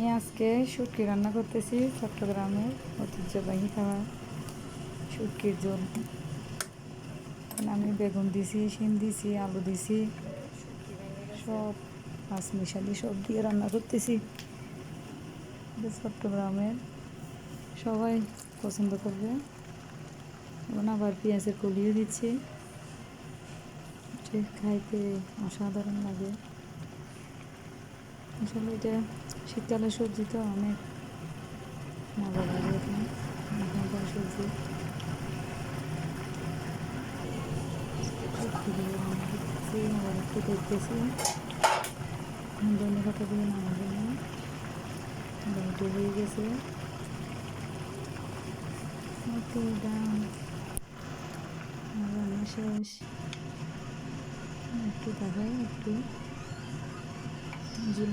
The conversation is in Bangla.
আমি আজকে শুটকি রান্না করতেছি। চট্টগ্রামের ঐতিহ্যবাহী খাবার শুটকির ঝোল। আমি বেগুন দিছি, শিম দিছি, আলু দিছি, সব পাঁচমিশালি সব দিয়ে রান্না করতেছি। চট্টগ্রামের সবাই পছন্দ করবে। এখন আবার পেঁয়াজের কলিও দিচ্ছি, খাইতে অসাধারণ লাগে। আসলে এটা শীতকালের সবজি তো অনেক মজা লাগে। এখনকার সবজি শুটকি দিয়ে রান্না করতেছি, আবার একটু দেখতেছি ধনে পাতা দিয়ে নামার জন্য। লাইটও হয়ে গেছে। ওকে ডান, রান্না শেষ। একটু দেখাই একটু ঝোল।